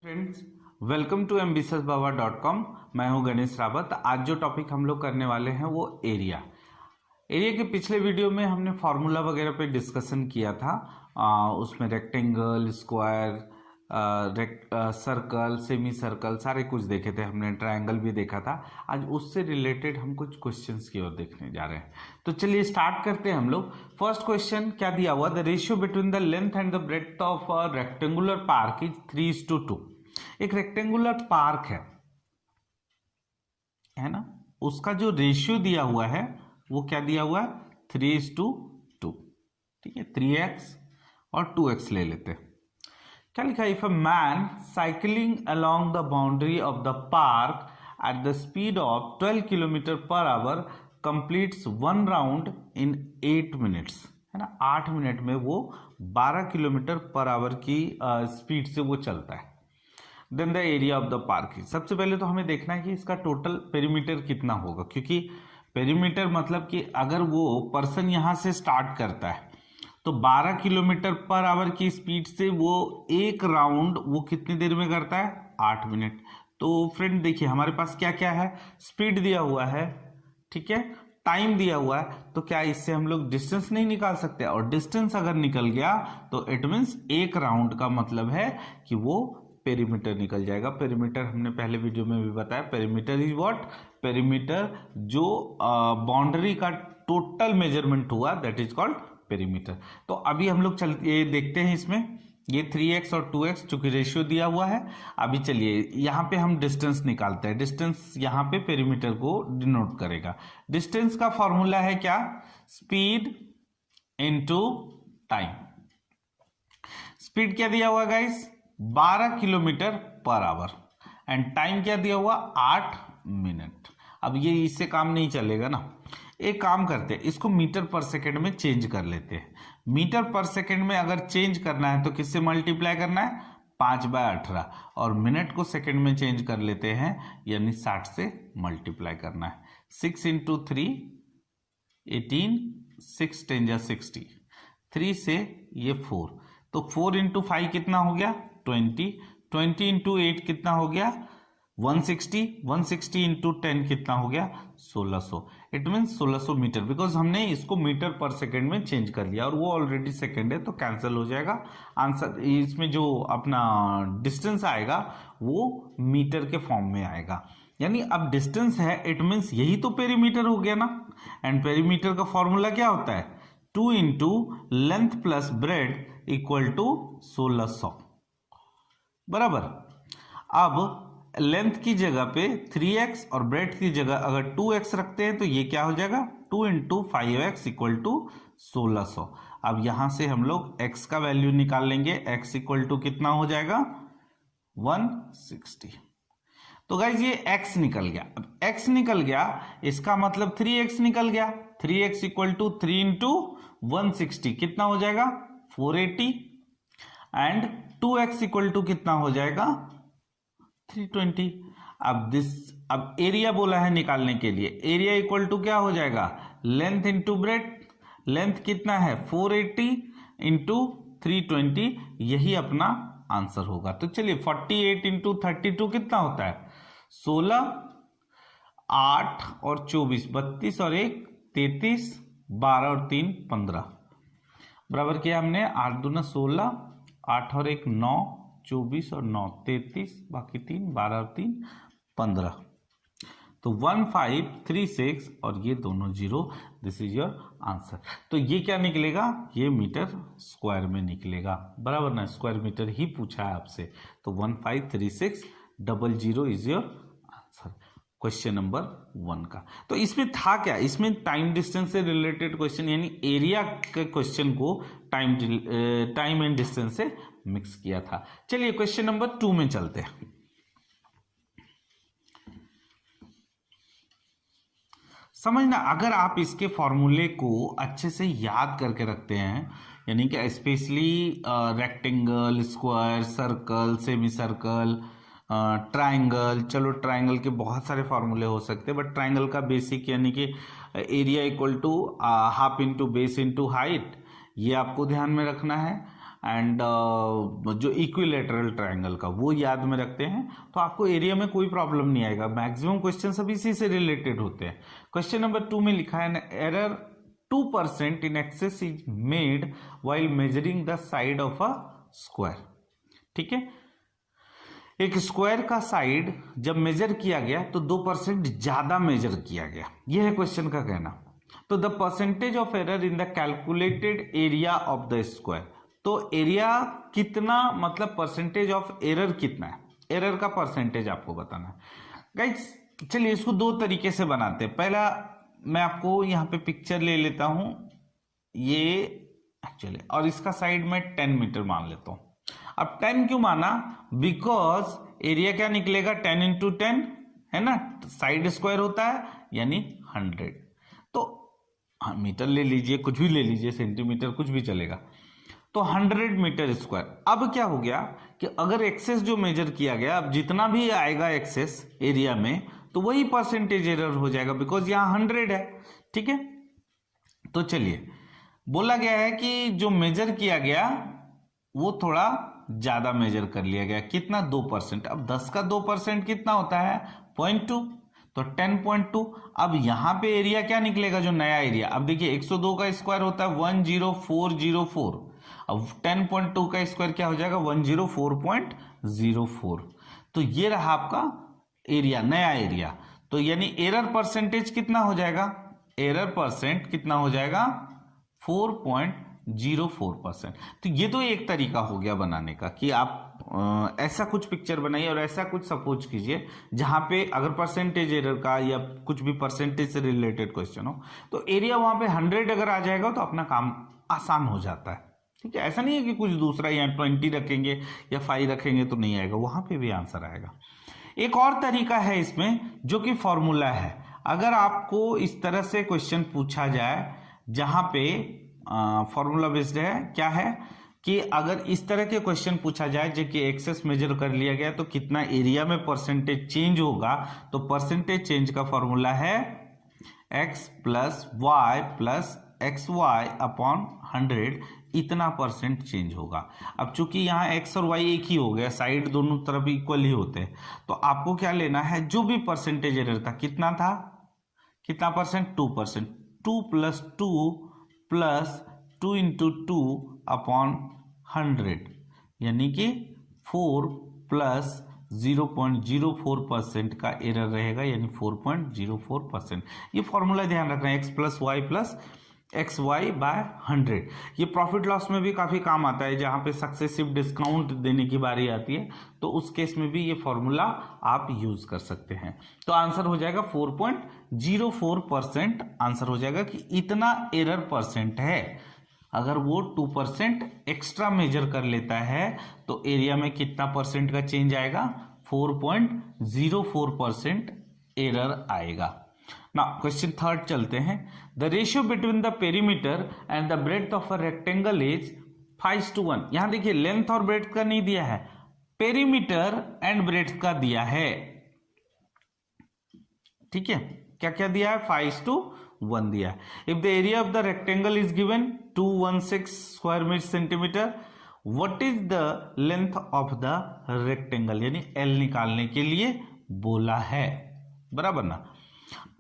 Friends, welcome to ambitiousbaba.com। मैं हूं गणेश रावत। आज जो टॉपिक हम लोग करने वाले हैं वो एरिया के पिछले वीडियो में हमने फार्मूला वगैरह पे डिस्कशन किया था। उसमें rectangle, square, circle, semi circle सारे कुछ देखे थे हमने, ट्रायंगल भी देखा था। आज उससे रिलेटेड हम कुछ क्वेश्चंस की ओर देखने जा रहे हैं। तो चलिए स्टार्ट करते हैं हम लोग। फर्स्ट क्वेश्चन क्या दिया हुआ, the ratio between the length and the breadth of a rectangular park is 3:2। एक रेक्टेंगुलर पार्क है ना, उसका जो रेशियो दिया हुआ है वो क्या दिया हुआ है, 3:2। ठीक है, 3x और 2x ले लेते हैं। क्या लिखा है, if a man cycling along the boundary of the park at the speed of 12 kilometre per hour completes 1 round in 8 minutes, है ना, 8 मिनट में वो 12 किलोमीटर पर आवर की स्पीड से वो चलता है। Then the area of the park. सबसे पहले तो हमें देखना है कि इसका टोटल पेरीमीटर कितना होगा, क्योंकि पेरीमीटर मतलब कि अगर वो पर्सन यहां से स्टार्ट करता है तो 12 किलोमीटर पर आवर की स्पीड से वो एक राउंड वो कितनी देर में करता है, 8 मिनट। तो फ्रेंड देखिए हमारे पास क्या क्या है, स्पीड दिया हुआ है, ठीक है, टाइम दिया हुआ है, तो क्या इससे हम लोग डिस्टेंस नहीं निकाल सकते? और डिस्टेंस अगर निकल गया तो इट मीन्स एक राउंड का मतलब है कि वो पेरीमीटर निकल जाएगा। पेरीमीटर हमने पहले वीडियो में भी बताया, पेरीमीटर इज व्हाट, पेरीमीटर जो बाउंड्री का टोटल मेजरमेंट हुआ दैट इज कॉल्ड पेरीमीटर। तो अभी हम लोग ये देखते हैं, इसमें ये 3x और 2x चूंकि रेशियो दिया हुआ है। अभी चलिए यहाँ पे हम डिस्टेंस निकालते हैं। डिस्टेंस यहाँ पे पेरीमीटर को डिनोट करेगा। डिस्टेंस का फॉर्मूला है क्या, स्पीड इनटू टाइम। स्पीड क्या दिया हुआ guys, 12 kilometre per hour, and time क्या दिया हुआ, 8 मिनट। अब ये इससे काम नहीं चलेगा ना, एक काम करते हैं, इसको मीटर पर सेकंड में चेंज कर लेते हैं। मीटर पर सेकंड में अगर चेंज करना है तो किससे मल्टीप्लाई करना है, 5/18, और मिनट को सेकंड में चेंज कर लेते हैं, यानी 60 से मल्टीप्लाई करना है। 6 × 3 18, 6 × 10 = 60, 3 से ये 4, तो 4 × 5 कितना हो गया, 20, 20 × 8 कितना हो गया, 160, 160 × 10 कितना हो गया, 1600। इट मीन 1600 मीटर, बिकॉज हमने इसको मीटर पर सेकंड में चेंज कर लिया और वो ऑलरेडी सेकंड है तो कैंसिल हो जाएगा। आंसर इसमें जो अपना डिस्टेंस आएगा वो मीटर के फॉर्म में आएगा। यानी अब डिस्टेंस है, इट मीन्स यही तो पेरीमीटर हो गया ना। एंड पेरीमीटर का फॉर्मूला क्या होता है, 2 × length plus breadth equal to 1600, बराबर। अब लेंथ की जगह पे 3x और ब्रेड की जगह अगर 2x रखते हैं तो ये क्या हो जाएगा, 2 × 5x इक्वल टू 1600। अब यहां से हम लोग x का वैल्यू निकाल लेंगे, x इक्वल टू कितना हो जाएगा, 160। तो गाइज ये x निकल गया। अब x निकल गया, इसका मतलब 3x निकल गया। 3x इक्वल टू 3 × 160 कितना हो जाएगा, 480, एंड 2x इक्वल टू कितना हो जाएगा, 320। अब एरिया बोला है निकालने के लिए, एरिया इक्वल टू क्या हो जाएगा, लेंथ इंटू ब्रेड। लेंथ कितना है, 480 × 320, यही अपना आंसर होगा। तो चलिए 48 × 32 कितना होता है, 16, 8 और 24, 32 और 1 33, 12 और 3 15, बराबर किया हमने, 8 दूना 16, 8 और 1 9, 24 और 9 33, बाकी 3 12 और 3 15, तो 1536 और ये दोनों 0। This is your answer. तो ये क्या निकलेगा, ये मीटर स्क्वायर में निकलेगा, बराबर ना, स्क्वायर मीटर ही पूछा है आपसे। तो 153600 is your answer, question number 1 का। तो इसमें था क्या, इसमें टाइम डिस्टेंस से रिलेटेड क्वेश्चन, यानी एरिया के क्वेश्चन को टाइम एंड डिस्टेंस से मिक्स किया था। चलिए क्वेश्चन नंबर 2 में चलते हैं। समझना, अगर आप इसके फॉर्मूले को अच्छे से याद करके रखते हैं, यानी कि specially rectangle, square, circle, semi circle, triangle, चलो ट्रायंगल के बहुत सारे फॉर्मूले हो सकते हैं, बट ट्रायंगल का बेसिक यानी कि area equal to half into base into height, ये आपको ध्यान में रखना है। एंड जो इक्विलेटरल ट्रायंगल का वो याद में रखते हैं तो आपको एरिया में कोई प्रॉब्लम नहीं आएगा। मैक्सिमम क्वेश्चन सब इसी से रिलेटेड होते हैं। क्वेश्चन नंबर 2 में लिखा है error 2% in excess is made while measuring the side of a square. ठीक है, एक स्क्वायर का साइड जब मेजर किया गया तो 2% ज्यादा मेजर किया गया, यह है क्वेश्चन का कहना। तो the percentage of error in the calculated area of the square, तो एरिया कितना, मतलब परसेंटेज ऑफ एरर कितना है, एरर का परसेंटेज आपको बताना है। गाइस चलिए इसको दो तरीके से बनाते हैं। पहला मैं आपको यहाँ पे पिक्चर ले लेता हूं ये एक्चुअली, और इसका साइड में 10 मीटर मान लेता हूं। अब 10 क्यों माना, बिकॉज एरिया क्या निकलेगा 10 इंटू 10 है ना, साइड स्क्वायर होता है यानी 100। तो मीटर ले लीजिए, कुछ भी ले लीजिए, सेंटीमीटर कुछ भी चलेगा, तो 100 मीटर स्क्वायर। अब क्या हो गया कि अगर एक्सेस जो मेजर किया गया, अब जितना भी आएगा एक्सेस एरिया में तो वही परसेंटेज एरर हो जाएगा, बिकॉज यहाँ 100 है। ठीक है, तो चलिए बोला गया है कि जो मेजर किया गया वो थोड़ा ज्यादा मेजर कर लिया गया, कितना 2%। अब 10 का 2% कितना होता है 0.2, तो 10.2। अब यहां पे एरिया क्या निकलेगा जो नया एरिया, अब देखिए 102 का स्क्वायर होता है 10404, अब 10.2 का स्क्वायर क्या हो जाएगा 104.04। तो ये रहा आपका एरिया, नया एरिया। तो यानी एरर परसेंटेज कितना हो जाएगा, एरर परसेंट कितना हो जाएगा 4.04%। तो ये तो एक तरीका हो गया बनाने का कि आप ऐसा कुछ पिक्चर बनाइए और ऐसा कुछ सपोज कीजिए जहां पे अगर परसेंटेज एरर का या कुछ भी परसेंटेज से रिलेटेड क्वेश्चन हो तो एरिया वहां पे 100 अगर आ जाएगा तो अपना काम आसान हो जाता है। ठीक है, ऐसा नहीं है कि कुछ दूसरा यहाँ 20 रखेंगे या 5 रखेंगे तो नहीं आएगा, वहां पे भी आंसर आएगा। एक और तरीका है इसमें जो कि फॉर्मूला है। अगर आपको इस तरह से क्वेश्चन पूछा जाए जहां पे फॉर्मूला बेस्ड है, क्या है कि अगर इस तरह के क्वेश्चन पूछा जाए जो कि एक्सेस मेजर कर लिया गया तो कितना एरिया में परसेंटेज चेंज होगा, तो परसेंटेज चेंज का फॉर्मूला है x plus y plus x y upon 100, इतना परसेंट चेंज होगा। अब चूंकि यहाँ x और y एक ही हो गया, साइड दोनों तरफ इक्वल ही होते हैं, तो आपको क्या लेना है, जो भी परसेंटेज एरर था कितना था, कितना percent 2%, 2 plus 2 plus 2 into 2 upon 100, यानी कि 4 प्लस 0.04% का एरर रहेगा, यानी 4.04%। ये फॉर्मूला ध्यान रखना है, x plus y plus x y by 100। ये प्रॉफिट लॉस में भी काफी काम आता है, जहां पे सक्सेसिव डिस्काउंट देने की बारी आती है, तो उस केस में भी ये फॉर्मूला आप यूज कर सकते हैं। तो आंसर हो जाएगा 4.04% आंसर हो जाएगा कि इतना एरर परसेंट है। अगर वो 2% एक्स्ट्रा मेजर कर लेता है तो एरिया में कितना परसेंट का चेंज आएगा, 4.04% एरर आएगा। नाउ क्वेश्चन 3 चलते हैं। The ratio between the perimeter and the breadth of a rectangle is 5:1। यहां देखिए लेंथ और ब्रेड्थ का नहीं दिया है, पेरीमीटर एंड ब्रेड्थ का दिया है। ठीक है, क्या क्या दिया है, 5:1 दिया है। If the area of the rectangle is given 216 square metre centimetre, what is the length of the rectangle, यानी एल निकालने के लिए बोला है, बराबर ना।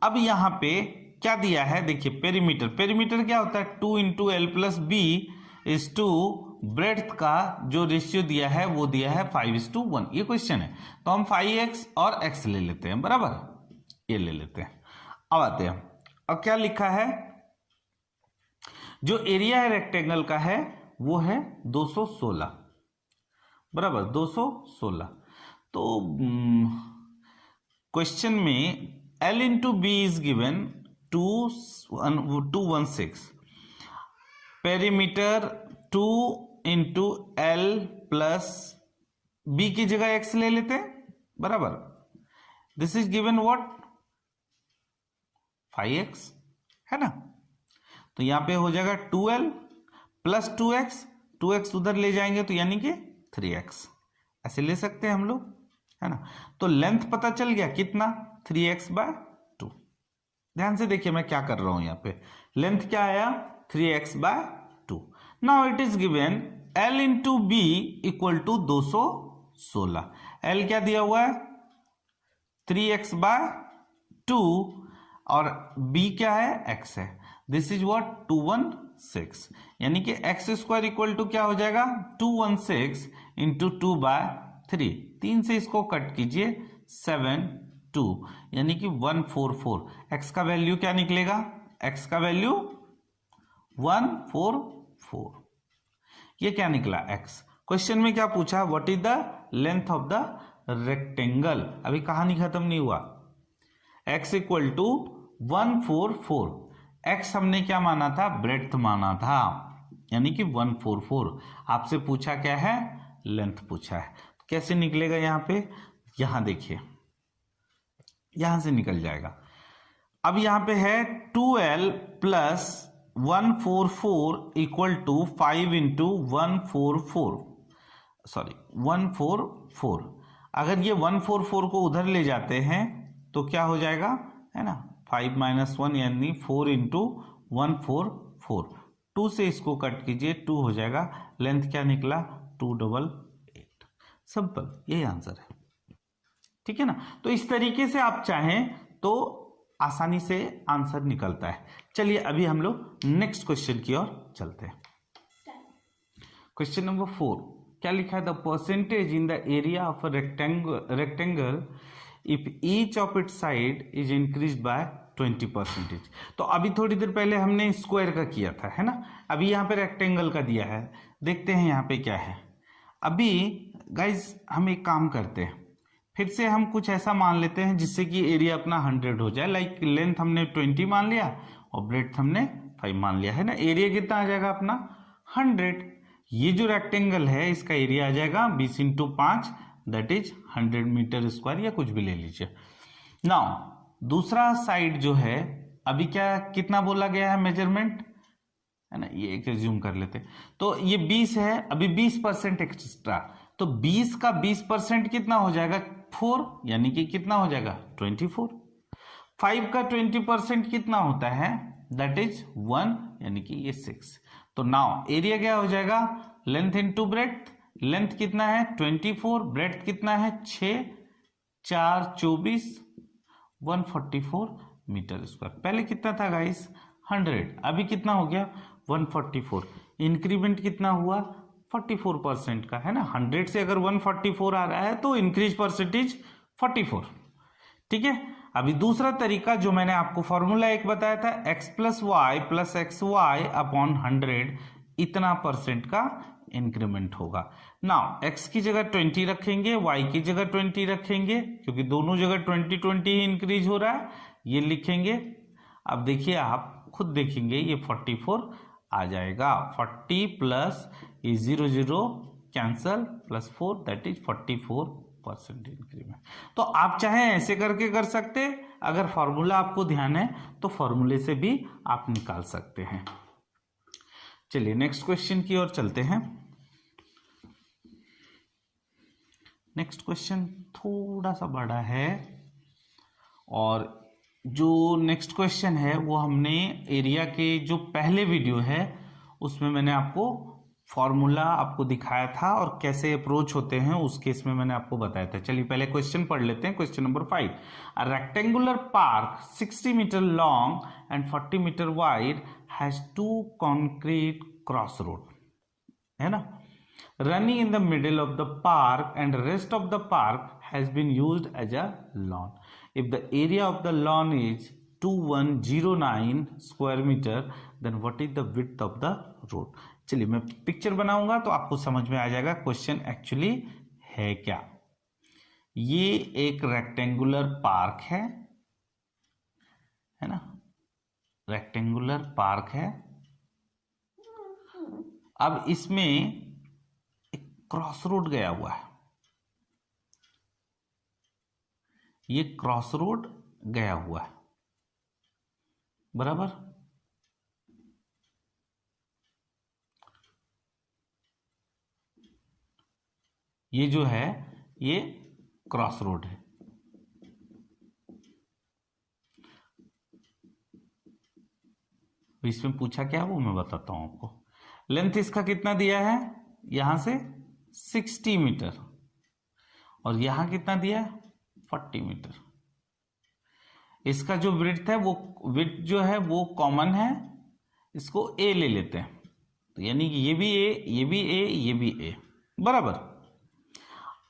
अब यहां पे क्या दिया है, देखिए पेरीमीटर, पेरीमीटर क्या होता है 2 into L plus B is to breadth का जो रेशियो दिया है वो दिया है 5:1। ये क्वेश्चन है, तो हम 5x और x ले लेते हैं, बराबर, ये ले लेते हैं। अब आते हैं, अब क्या लिखा है, जो एरिया है रेक्टेंगल का है वो है 216, बराबर 216। तो क्वेश्चन में L into B is given 216, perimeter 2 into L plus B की जगह x ले लेते हैं, बराबर। This is given what 5x है ना, तो यहां पे हो जाएगा 2l प्लस 2x उधर ले जाएंगे तो यानी कि 3x, ऐसे ले सकते हैं हम लोग, है ना। तो लेंथ पता चल गया कितना 3x/2। ध्यान से देखिए मैं क्या कर रहा हूं, यहां पे लेंथ क्या आया 3x/2। Now it is given L into B equal to 216। L क्या दिया हुआ है 3x बाय 2 और b क्या है x है। दिस इज व्हाट 216, यानी कि एक्स स्क्वायर इक्वल टू क्या हो जाएगा 216 इंटू 2 बाय 3। 3 से इसको कट कीजिए 7 2, यानी कि 144। एक्स का वैल्यू क्या निकलेगा, एक्स का वैल्यू 144। ये क्या निकला एक्स। क्वेश्चन में क्या पूछा, what is the length of the rectangle. अभी कहानी खत्म नहीं हुआ। x equal to 144। x हमने क्या माना था, ब्रेड्थ माना था, यानी कि 144। आपसे पूछा क्या है, लेंथ पूछा है। तो कैसे निकलेगा यहां पे, यहां देखिए, यहां से निकल जाएगा। अब यहां पे है 2l plus 144 equal to 5 into 144, sorry 144। अगर ये 144 को उधर ले जाते हैं तो क्या हो जाएगा, है ना, 5 माइनस 1 यानी 4 इंटू 144। 2 से इसको कट कीजिए 2 हो जाएगा। लेंथ क्या निकला 288। सिंपल, यही आंसर है। ठीक है ना। तो इस तरीके से आप चाहें तो आसानी से आंसर निकलता है। चलिए अभी हम लोग नेक्स्ट क्वेश्चन की ओर चलते हैं। क्वेश्चन नंबर 4 क्या लिखा है, the percentage in the area of a rectangle if each of its side is increase by 20%। तो अभी थोड़ी देर पहले हमने स्क्वायर का किया था, है ना। अभी यहाँ पे रेक्टेंगल का दिया है, देखते हैं यहाँ पे क्या है। अभी गाइज हम एक काम करते हैं, फिर से हम कुछ ऐसा मान लेते हैं जिससे कि एरिया अपना 100 हो जाए। लाइक लेंथ हमने 20 मान लिया और ब्रेड्थ हमने 5 मान लिया, है ना। एरिया कितना आ जाएगा अपना 100। ये जो रेक्टेंगल है इसका एरिया आ जाएगा 20 into 5, that is 100 metre square, या कुछ भी ले लीजिए। नाउ दूसरा साइड जो है, अभी क्या कितना बोला गया है मेजरमेंट, है ना, ये एक रिज्यूम कर लेते। तो ये 20 है, अभी 20% एक्स्ट्रा, तो 20 का 20% कितना हो जाएगा 4, यानी कि कितना हो जाएगा 24। 5 का 20% कितना होता है, दैट इज 1, यानी कि ये 6। तो नाउ एरिया क्या हो जाएगा, लेंथ इंटू ब्रेड्थ। लेंथ कितना है 24, ब्रेड्थ कितना है 6 4 24, 144 मीटर स्क्वायर। पहले कितना था गाइस 100, अभी कितना हो गया 144। इंक्रीमेंट कितना हुआ 44% का, है ना। 100 से अगर 144 आ रहा है तो इंक्रीज परसेंटेज 44। ठीक है। अभी दूसरा तरीका जो मैंने आपको फॉर्मूला एक बताया था, x plus y plus x y upon 100, इतना परसेंट का इंक्रीमेंट होगा। नाउ x की जगह 20 रखेंगे, y की जगह 20 रखेंगे, क्योंकि दोनों जगह 20 ही इंक्रीज हो रहा है, ये लिखेंगे। अब देखिए आप खुद देखेंगे ये 44 आ जाएगा। 40 प्लस ये 0 0 cancel plus 4, that is 44% increment. तो आप चाहे ऐसे करके कर सकते, अगर फॉर्मूला आपको ध्यान है तो फॉर्मूले से भी आप निकाल सकते हैं। चलिए नेक्स्ट क्वेश्चन की ओर चलते हैं। नेक्स्ट क्वेश्चन थोड़ा सा बड़ा है, और जो नेक्स्ट क्वेश्चन है वो हमने एरिया के जो पहले वीडियो है उसमें मैंने आपको फॉर्मूला आपको दिखाया था और कैसे अप्रोच होते हैं उस केस में मैंने आपको बताया था। चलिए पहले क्वेश्चन पढ़ लेते हैं। Question number 5, a rectangular park 60 metre long and 40 metre wide has 2 concrete cross road, है ना, running in the middle of the park, and rest of the park has been used as a lawn. If the area of the lawn is 2109 square meter, then what is the width of the road? चलिए मैं picture बनाऊंगा तो आपको समझ में आ जाएगा question actually है क्या। ये एक रेक्टेंगुलर पार्क है ना, रेक्टेंगुलर पार्क है। अब इसमें क्रॉस रोड गया हुआ है, ये क्रॉस रोड गया हुआ है, बराबर। ये जो है ये क्रॉस रोड है। इसमें पूछा क्या वो मैं बताता हूं आपको। लेंथ इसका कितना दिया है यहां से 60 मीटर और यहां कितना दिया है 40 मीटर। इसका जो विड्थ है वो विड्थ जो है वो कॉमन है, इसको ए ले लेते हैं, तो यानी कि ये भी ए, ये भी ए, ये भी ए, बराबर।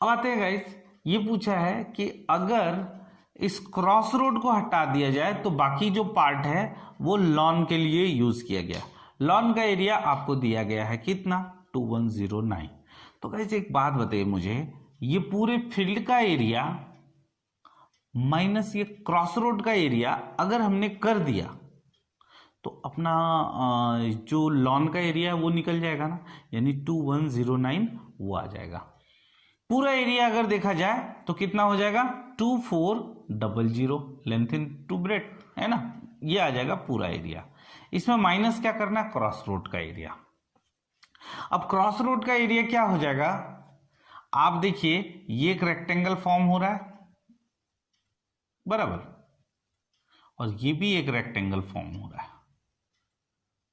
अब आते हैं गाइस, ये पूछा है कि अगर इस क्रॉस रोड को हटा दिया जाए तो बाकी जो पार्ट है वो लॉन के लिए यूज किया गया। लॉन का एरिया आपको दिया गया है कितना 2109। तो गाइस एक बात बताइए मुझे, ये पूरे फील्ड का एरिया माइनस ये क्रॉस रोड का एरिया अगर हमने कर दिया तो अपना जो लॉन का एरिया है वो निकल जाएगा ना, यानी 2109 वो आ जाएगा। पूरा एरिया अगर देखा जाए तो कितना हो जाएगा 2400, लेंथ इन टू ब्रेड्थ है ना, ये आ जाएगा पूरा एरिया। इसमें माइनस क्या करना है क्रॉस रोड का एरिया। अब क्रॉस रोड का एरिया क्या हो जाएगा, आप देखिए ये एक रेक्टेंगल फॉर्म हो रहा है बराबर, और ये भी एक रेक्टेंगल फॉर्म हो रहा है,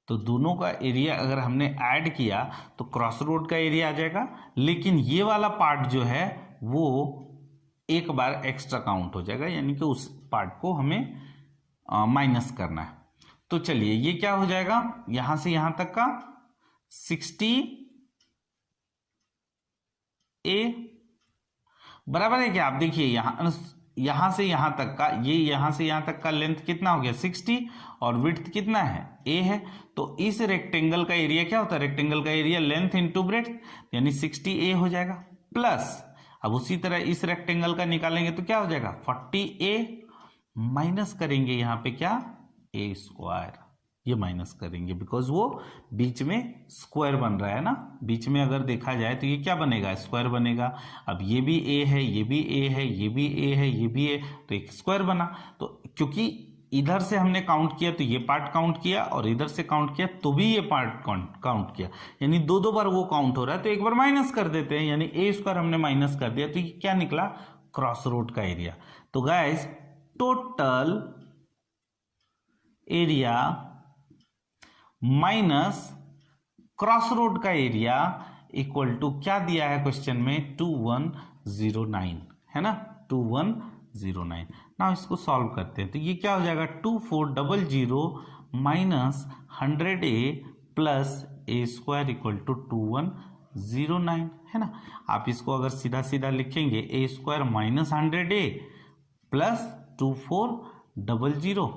तो दोनों का एरिया अगर हमने ऐड किया तो क्रॉस रोड का एरिया आ जाएगा। लेकिन ये वाला पार्ट जो है वो एक बार एक्स्ट्रा काउंट हो जाएगा, यानी कि उस पार्ट को हमें माइनस करना है। तो चलिए ये क्या हो जाएगा, यहां से यहां तक का 60 ए बराबर है क्या। आप देखिए यहां से यहां तक का, ये यहां से यहां तक का लेंथ कितना हो गया 60 और विड्थ कितना है ए है। तो इस रेक्टेंगल का एरिया क्या होता है, रेक्टेंगल का एरिया लेंथ इनटू ब्रेड्थ, यानी 60 ए हो जाएगा। प्लस अब उसी तरह इस रेक्टेंगल का निकालेंगे तो क्या हो जाएगा 40 ए, माइनस करेंगे यहां पे क्या ए स्क्वायर, ये माइनस करेंगे बिकॉज वो बीच में स्क्वायर बन रहा है ना, बीच में अगर देखा जाए तो ये क्या बनेगा स्क्वायर बनेगा। अब ये भी ए है, ये भी ए है, ये भी ए है, ये भी ए, तो एक स्क्वायर बना। तो क्योंकि इधर से हमने काउंट किया तो ये पार्ट काउंट किया और इधर से काउंट किया तो भी ये पार्ट काउंट किया, यानी दो बार वो काउंट हो रहा है, तो एक बार माइनस कर देते हैं, यानी ए स्क्वायर हमने माइनस कर दिया, तो ये क्या निकला क्रॉस रोड का एरिया। तो guys total area minus cross road का एरिया इक्वल टू क्या दिया है क्वेश्चन में 2109 है ना, 2109। ना इसको सॉल्व करते हैं तो ये क्या हो जाएगा 2400 minus 100 a plus a square equal to 2109 है ना। आप इसको अगर सीधा सीधा लिखेंगे a square minus 100 a plus 2400।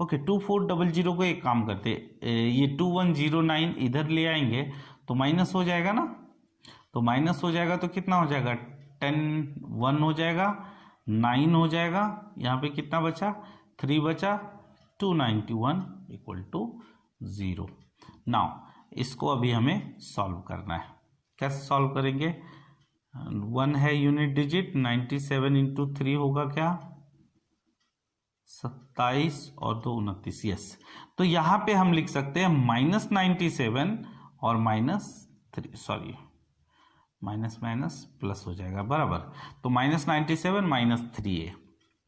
Okay 2400 को एक काम करते, ये 2109 इधर ले आएंगे तो माइनस हो जाएगा ना, तो माइनस हो जाएगा तो कितना हो जाएगा 1 हो जाएगा, 9 हो जाएगा, यहाँ पे कितना बचा 3 बचा, 291 इक्वल टू 0। नाउ इसको अभी हमें सॉल्व करना है। कैसे सॉल्व करेंगे, 1 है यूनिट डिजिट, 97 इंटू 3 होगा क्या 27 और 2 29, यस। तो यहां पे हम लिख सकते हैं -97 और -3, सॉरी माइनस माइनस प्लस हो जाएगा बराबर। तो -97 -3a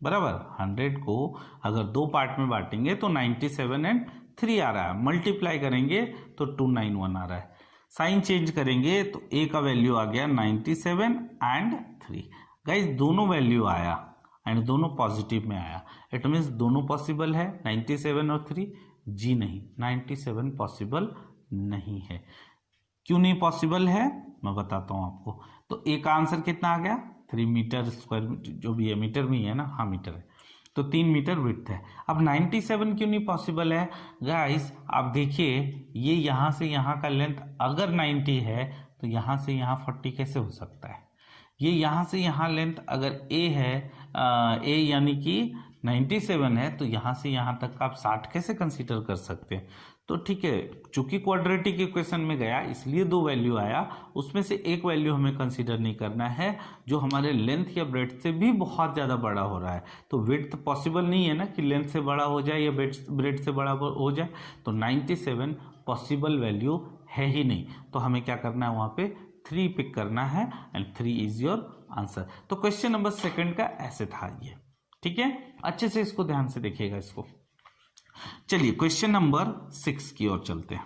बराबर 100 को अगर दो पार्ट में बांटेंगे तो 97 एंड 3 आ रहा है, मल्टीप्लाई करेंगे तो 291 आ रहा है, साइन चेंज करेंगे तो a का वैल्यू आ गया 97 एंड 3। गाइस दोनों वैल्यू आया एंड दोनों पॉजिटिव में आया, इट मीन्स दोनों पॉसिबल है 97 और 3। जी नहीं, 97 पॉसिबल नहीं है। क्यों नहीं पॉसिबल है मैं बताता हूं आपको। तो एक आंसर कितना आ गया 3 मीटर स्क्वायर, जो भी है मीटर में ही है ना, हाँ मीटर है, तो 3 मीटर विड्थ है। अब 97 क्यों नहीं पॉसिबल है गाइस, आप देखिए ये यहां से यहां का लेंथ अगर 90 है तो यहां से यहां 40 कैसे हो सकता है। ये यहां से यहां लेंथ अगर a है, a यानी कि 97 है, तो यहां से यहां तक आप 60 कैसे कंसीडर कर सकते हैं। तो ठीक है, चूंकि क्वाड्रेटिक इक्वेशन में गया इसलिए 2 वैल्यू आया, उसमें से एक वैल्यू हमें कंसीडर नहीं करना है जो हमारे लेंथ या ब्रेड्थ से भी बहुत ज़्यादा बड़ा हो रहा है। तो विड्थ पॉसिबल नहीं है ना कि लेंथ से बड़ा हो जाए या ब्रेड्थ से बड़ा हो जाए, तो 97 पॉसिबल वैल्यू है ही नहीं। तो हमें क्या करना है, वहाँ पे 3 पिक करना है एंड 3 इज योर आंसर। तो क्वेश्चन नंबर 2 का ऐसे था ये, ठीक है, अच्छे से इसको ध्यान से देखिएगा इसको। चलिए क्वेश्चन नंबर 6 की ओर चलते हैं।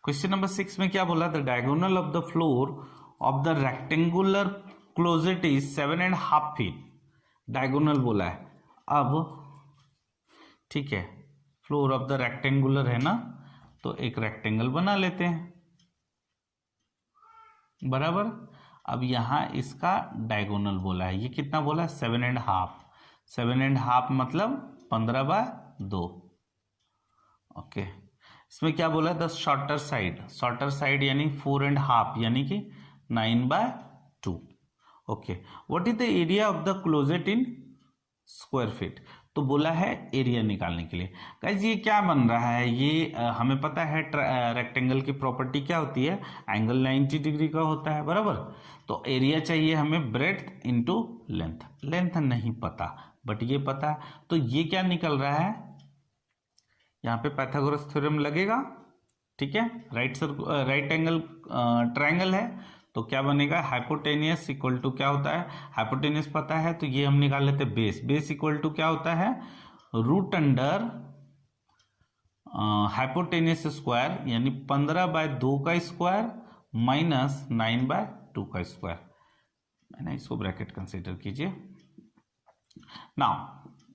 क्वेश्चन नंबर 6 में क्या बोला, the diagonal of the floor of the rectangular closet is 7.5 feet. Diagonal बोला है। अब ठीक है, फ्लोर ऑफ द रेक्टेंगुलर है ना, तो एक रेक्टेंगल बना लेते हैं, बराबर। अब यहां इसका डायगोनल बोला है, ये कितना बोला है, 7.5। 7.5 मतलब 15/2। ओके, इसमें क्या बोला, the shorter side, shorter side यानी 4.5 यानी कि 9/2। Okay, what is the area of the closet in square feet. तो बोला है एरिया निकालने के लिए। गाइस ये क्या बन रहा है, ये हमें पता है रेक्टेंगल की प्रॉपर्टी क्या होती है, एंगल 90 डिग्री का होता है, बराबर। तो एरिया चाहिए हमें ब्रेड्थ इनटू लेंथ। लेंथ नहीं पता बट ये पता है, तो ये क्या निकल रहा है, यहाँ पे पाइथागोरस थ्योरम लगेगा, ठीक है। राइट एंगल ट्रायंगल है, तो क्या बनेगा, हाइपोटेनियस इक्वल टू क्या होता है, हाइपोटेनियस पता है तो ये हम निकाल लेते हैं बेस। बेस इक्वल टू क्या होता है, रूट अंडर हाइपोटेनियस स्क्वायर यानी 15/2 का स्क्वायर माइनस 9/2 का स्क्वायर। मैंने इसको ब्रैकेट कंसीडर कीजिए। नाउ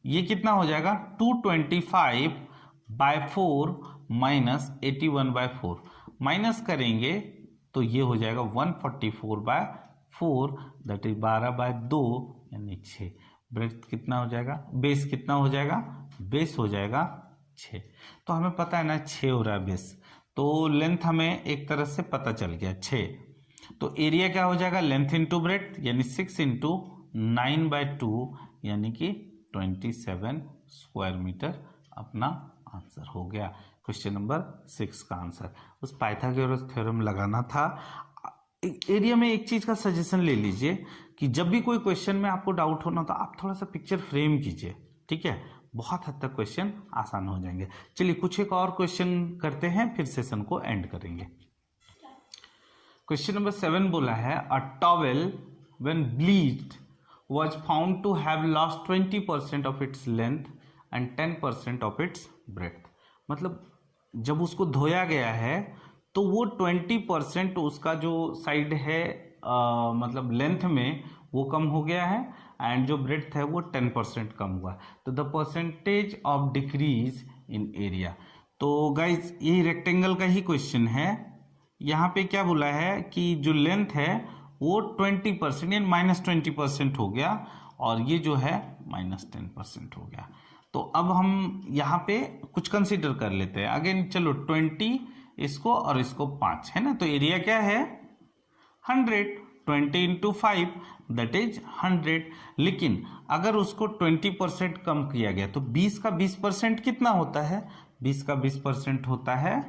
ये कितना हो जाएगा, 225/4 माइनस 81/4 माइनस करेंगे तो ये हो जाएगा 144/4 दैट इज 12/2 यानी 6। ब्रेड्थ कितना हो जाएगा, बेस कितना हो जाएगा, बेस हो जाएगा 6। तो हमें पता है ना 6 हो रहा है बेस, तो लेंथ हमें एक तरह से पता चल गया 6। तो एरिया क्या हो जाएगा, लेंथ इंटू ब्रेड्थ यानी 6 इंटू 9/2 यानी कि 27 स्क्वायर मीटर अपना आंसर हो गया। क्वेश्चन नंबर 6 का आंसर। उस पाइथागोरस थ्योरम लगाना था। एरिया में एक चीज का सजेशन ले लीजिए कि जब भी कोई क्वेश्चन में आपको डाउट होना तो आप थोड़ा सा पिक्चर फ्रेम कीजिए, ठीक है, बहुत हद तक क्वेश्चन आसान हो जाएंगे। चलिए कुछ एक और क्वेश्चन करते हैं, फिर सेशन को एंड करेंगे। क्वेश्चन नंबर 7 बोला है, a towel when bleached was found to have lost 20% of its length and 10% of its breadth। मतलब जब उसको धोया गया है तो वो 20% उसका जो साइड है मतलब लेंथ में वो कम हो गया है, एंड जो ब्रेड्थ है वो 10% कम हुआ। तो the percentage of decrease in area. तो गाइज यही रेक्टेंगल का ही क्वेश्चन है। यहाँ पे क्या बोला है कि जो लेंथ है वो 20% यानी -20% हो गया, और ये जो है -10% हो गया। तो अब हम यहाँ पे कुछ कंसीडर कर लेते हैं अगेन। चलो 20 इसको और इसको 5 है ना, तो एरिया क्या है 100। 20 इंटू 5 दैट इज 100। लेकिन अगर उसको 20% कम किया गया तो 20 का 20% कितना होता है, 20 का 20% होता है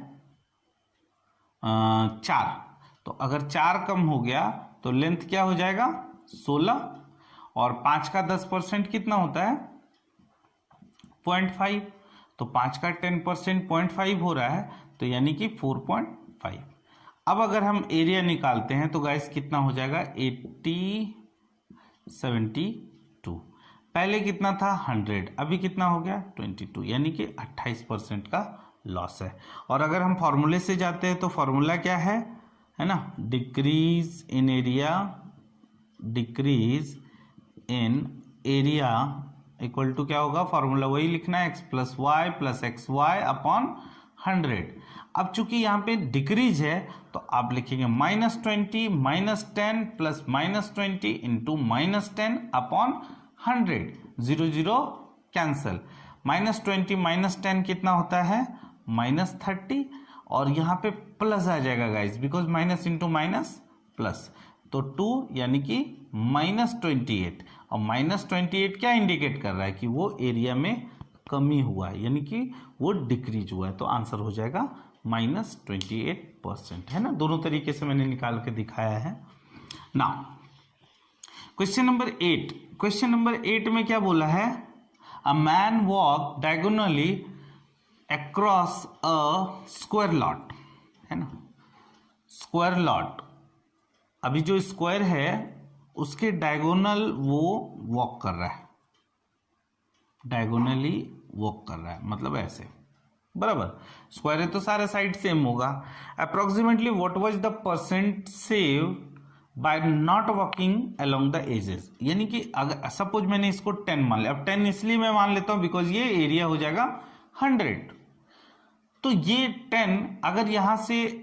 4। तो अगर 4 कम हो गया तो लेंथ क्या हो जाएगा 16, और 5 का 10% कितना होता है 0.5। तो 5 का 10% 0.5 हो रहा है, तो यानी कि 4.5। अब अगर हम एरिया निकालते हैं तो गाइस कितना हो जाएगा 72। पहले कितना था 100, अभी कितना हो गया 22, यानी कि 28% का लॉस है। और अगर हम फॉर्मूले से जाते हैं तो फॉर्मूला क्या है ना, decrease in area equal to क्या होगा, फॉर्मूला वही लिखना है, x + y + xy अपॉन 100। अब चूंकि यहाँ पे डिक्रीज है तो आप लिखेंगे -20 -10 + -20 इंटू -10 अपॉन 100। 0 0 कैंसल, -20 -10 कितना होता है -30, और यहाँ पे प्लस आ जाएगा guys, because minus into minus plus, तो 2 यानी कि -28। और -28 क्या इंडिकेट कर रहा है कि वो एरिया में कमी हुआ है, यानी कि वो डिक्रीज हुआ है। तो आंसर हो जाएगा -28%, है ना। दोनों तरीके से मैंने निकाल के दिखाया है। Now question number 8। Question number 8 में क्या बोला है, a man walk diagonally across a square lot, है ना, स्क्वायर लॉट। अभी जो स्क्वायर है उसके डायगोनल वो वॉक कर रहा है, डायगोनली वॉक कर रहा है, मतलब ऐसे बराबर, स्क्वायर है तो सारे साइड सेम होगा। Approximately what was the percent save by not walking along the edges, यानी कि अगर सपोज मैंने इसको 10 मान लिया, अब 10 इसलिए मैं मान लेता हूं बिकॉज ये एरिया हो जाएगा 100, तो ये 10 अगर यहां से,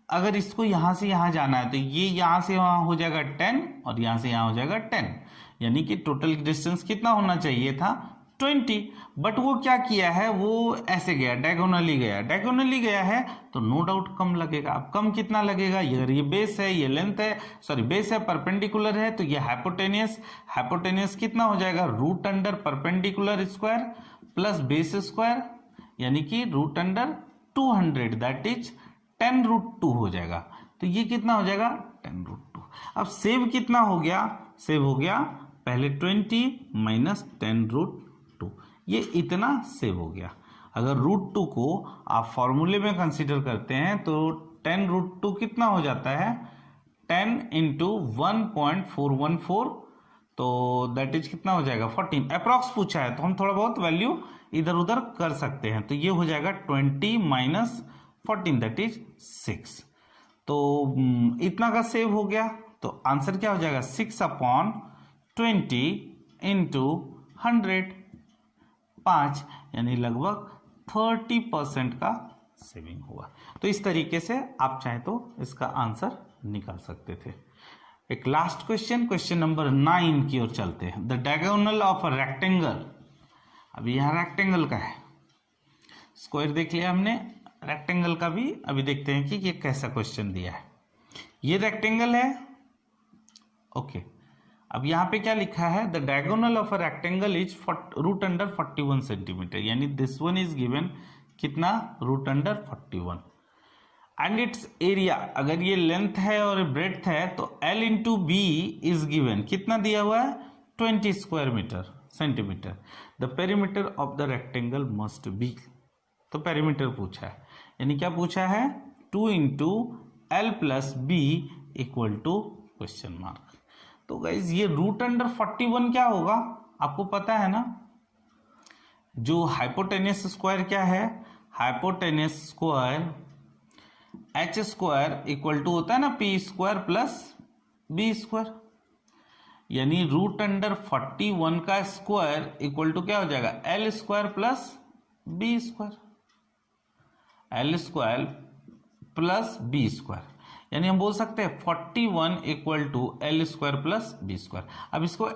अगर इसको यहां से यहां जाना है तो ये यहां से वहां हो जाएगा 10 और यहां से यहां हो जाएगा 10, यानी कि टोटल डिस्टेंस कितना होना चाहिए था 20, बट वो क्या किया है, वो ऐसे गया, डायगोनली गया है तो नो डाउट कम लगेगा। अब कम कितना लगेगा, अगर ये बेस है, ये लेंथ है, सॉरी बेस है, परपेंडिकुलर है, तो ये हाइपोटेनियस कितना हो जाएगा, root under perpendicular square plus base square, यानी कि रूट अंडर 200 दैट इज 10√2 हो जाएगा। तो ये कितना हो जाएगा 10√2। अब सेव कितना हो गया, सेव हो गया पहले 20 माइनस 10√2, ये इतना सेव हो गया। अगर √2 को आप फॉर्मूले में कंसीडर करते हैं तो 10√2 कितना हो जाता है, 10 इंटू 1.414, तो दैट इज कितना हो जाएगा 14, अप्रॉक्स पूछा है तो हम थोड़ा बहुत वैल्यू इधर उधर कर सकते हैं, तो ये हो जाएगा 20 माइनस 14 दैट इज 6, तो इतना का सेव हो गया। तो आंसर क्या हो जाएगा 6/20 इंटू 100, 5, यानी लगभग 30% का सेविंग हुआ। तो इस तरीके से आप चाहे तो इसका आंसर निकाल सकते थे। एक लास्ट क्वेश्चन, क्वेश्चन नंबर 9 की ओर चलते हैं। The diagonal of a rectangle, अभी यहां रेक्टेंगल का है, स्क्वायर देख लिया हमने, रेक्टेंगल का भी अभी देखते हैं कि ये कैसा क्वेश्चन दिया है। ये रेक्टेंगल है, ओके। अब यहां पे क्या लिखा है, the diagonal of a rectangle is root under 41 centimetre, यानी दिस वन इज गिवन कितना, root under 41, and its area, अगर ये लेंथ है और ब्रेड्थ है तो L into B is given, कितना दिया हुआ है 20 square centimetre. The perimeter of the rectangle must be, तो पेरीमीटर पूछा है, यानी क्या पूछा है 2 into L plus B equal to question mark. तो गाइज ये रूट अंडर 41 क्या होगा, आपको पता है ना, जो हाइपोटेनियस स्क्वायर क्या है, hypotenuse square H square equal to होता है ना P square plus B square, यानी रूट अंडर 41 का स्क्वायर इक्वल टू क्या हो जाएगा L square plus B square, L square plus B square, यानी हम बोल सकते हैं 41 equal to L square plus B square. अब इसको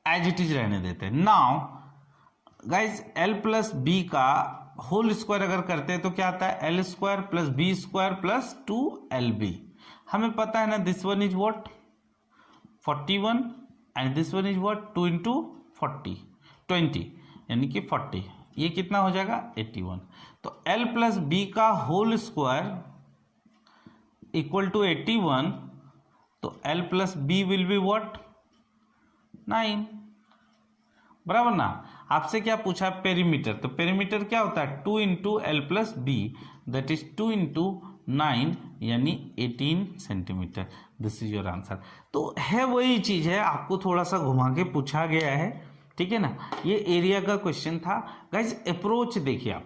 एज इट इज रहने देते हैं। Now guys L plus B का होल स्क्वायर अगर करते हैं तो क्या आता है, L square plus B square plus 2LB। हमें पता है ना this one is what 41 and this one is what 2 into 20 यानी कि 40, ये कितना हो जाएगा 81। तो एल प्लस बी का होल स्क्वायर इक्वल टू 81, तो L plus B will be what 9, बराबर ना। आपसे क्या पूछा पेरीमीटर, तो पेरीमीटर क्या होता है 2 into L plus B that is 2 into 9 यानी 18 centimetre. This is your answer. तो है वही चीज है, आपको थोड़ा सा घुमा के पूछा गया है, ठीक है ना। ये एरिया का क्वेश्चन था। गाइज अप्रोच देखिए आप,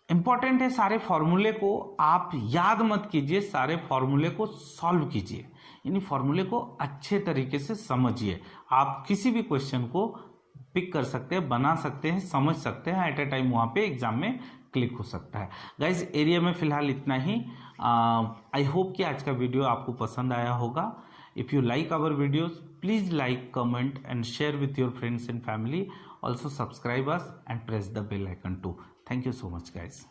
इंपॉर्टेंट है, सारे फॉर्मूले को आप याद मत कीजिए, सारे फॉर्मूले को सॉल्व कीजिए, यानी फॉर्मूले को अच्छे तरीके से समझिए। आप किसी भी क्वेश्चन को पिक कर सकते हैं, बना सकते हैं, समझ सकते हैं, एट ए टाइम वहां पे एग्जाम में क्लिक हो सकता है। गाइज एरिया में फिलहाल इतना ही। आई होप कि आज का वीडियो आपको पसंद आया होगा। If you like our videos please like, comment and share with your friends and family. Also subscribe us and press the bell icon too. Thank you so much guys.